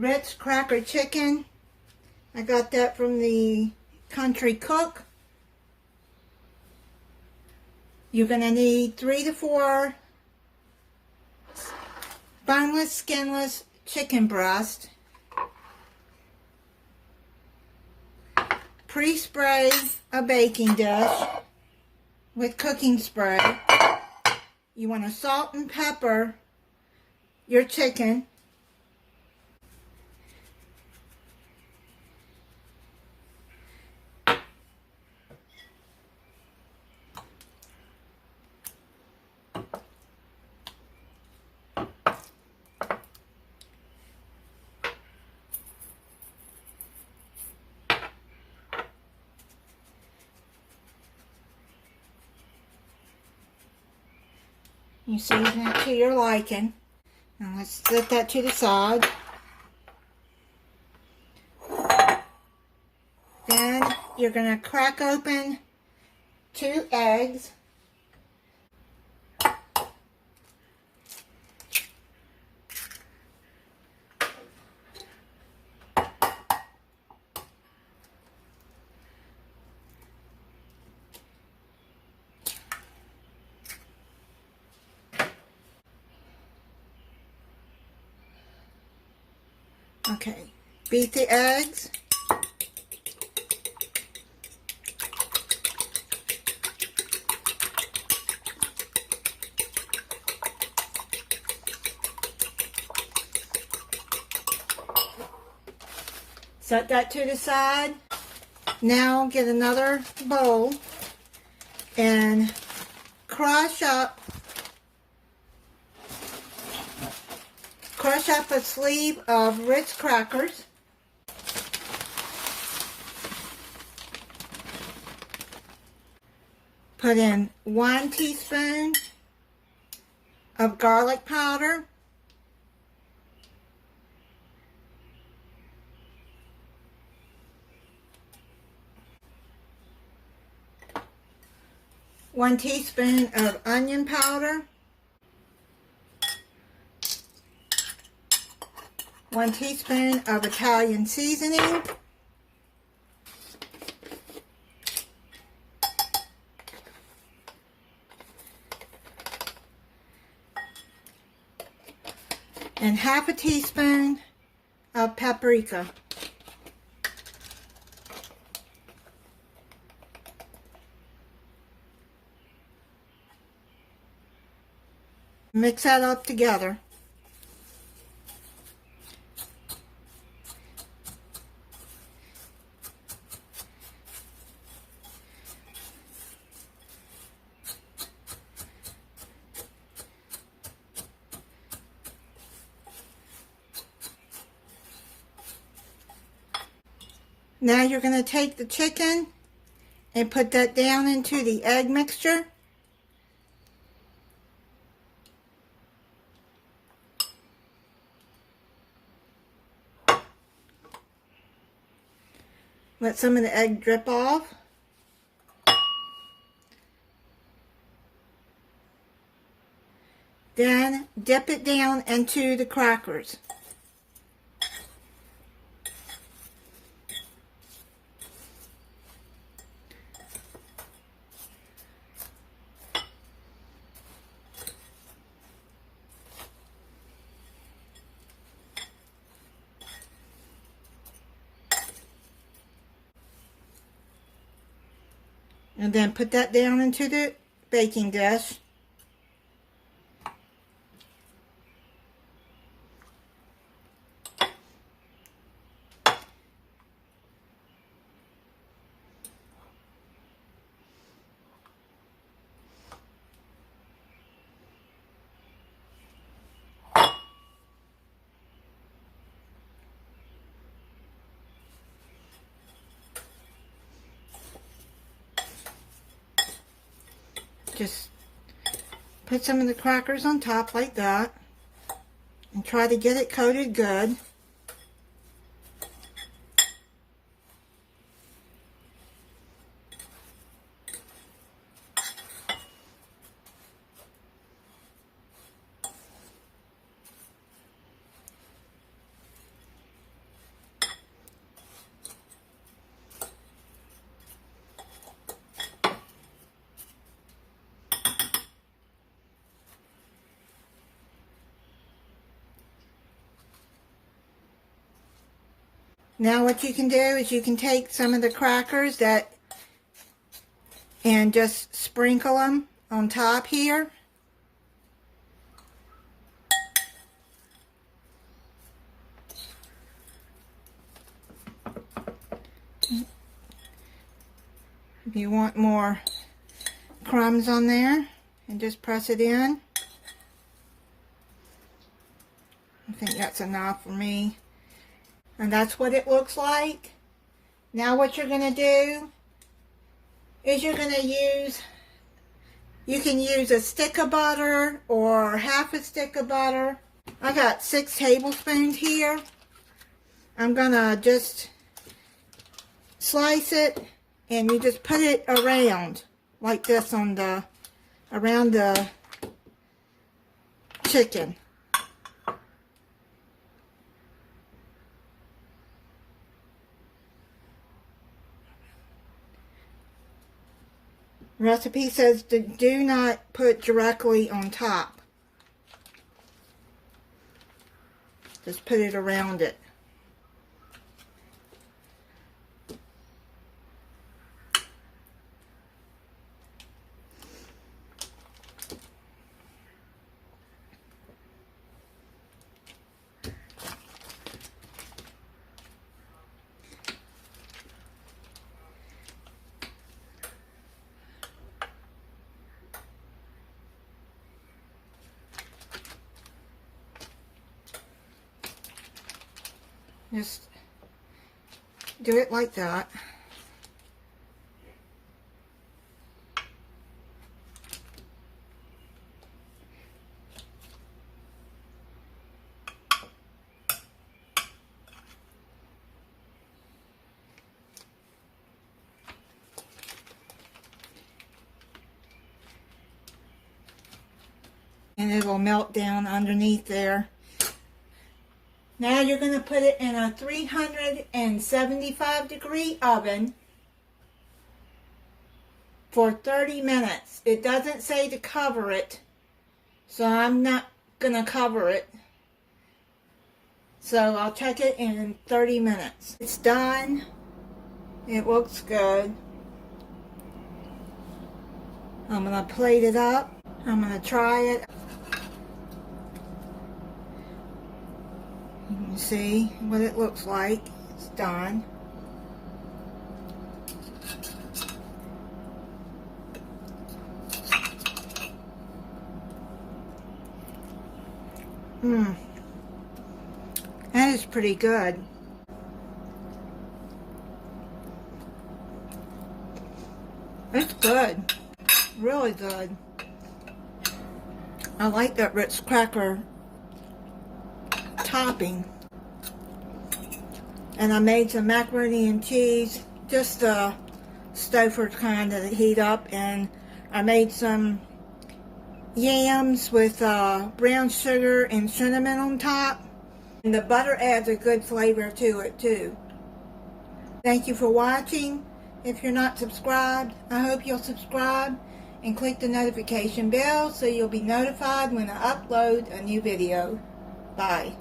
Ritz cracker chicken. I got that from the Country Cook. You're going to need 3 to 4 boneless, skinless chicken breast. Pre-spray a baking dish with cooking spray. You want to salt and pepper your chicken. You season it to your liking. Now let's set that to the side. Then you're going to crack open 2 eggs. Okay, beat the eggs. Set that to the side. Now get another bowl and crush up a sleeve of Ritz crackers. Put in 1 teaspoon of garlic powder. One teaspoon of onion powder. 1 teaspoon of Italian seasoning. And half a teaspoon of paprika. Mix that up together. Now you're going to take the chicken and put that down into the egg mixture. Let some of the egg drip off. Then dip it down into the crackers. And then put that down into the baking dish. Just put some of the crackers on top like that and try to get it coated good. Now what you can do is you can take some of the crackers and just sprinkle them on top here. If you want more crumbs on there, and just press it in. I think that's enough for me. And that's what it looks like. Now what you're going to do is you're going to use, you can use a stick of butter or half a stick of butter. I got 6 tablespoons here. I'm going to just slice it, and you just put it around like this on the, around the chicken. Recipe says to do not put directly on top. Just put it around it. Just do it like that. And it will melt down underneath there. Now you're going to put it in a 375 degree oven for 30 minutes. It doesn't say to cover it, so I'm not going to cover it. So I'll check it in 30 minutes. It's done. It looks good. I'm going to plate it up. I'm going to try it. You can see what it looks like. It's done. That is pretty good. It's good. Really good. I like that Ritz cracker topping. And I made some macaroni and cheese, just the Stouffer kind that heat up, and I made some yams with brown sugar and cinnamon on top. And the butter adds a good flavor to it too. Thank you for watching. If you're not subscribed, I hope you'll subscribe and click the notification bell so you'll be notified when I upload a new video. Bye.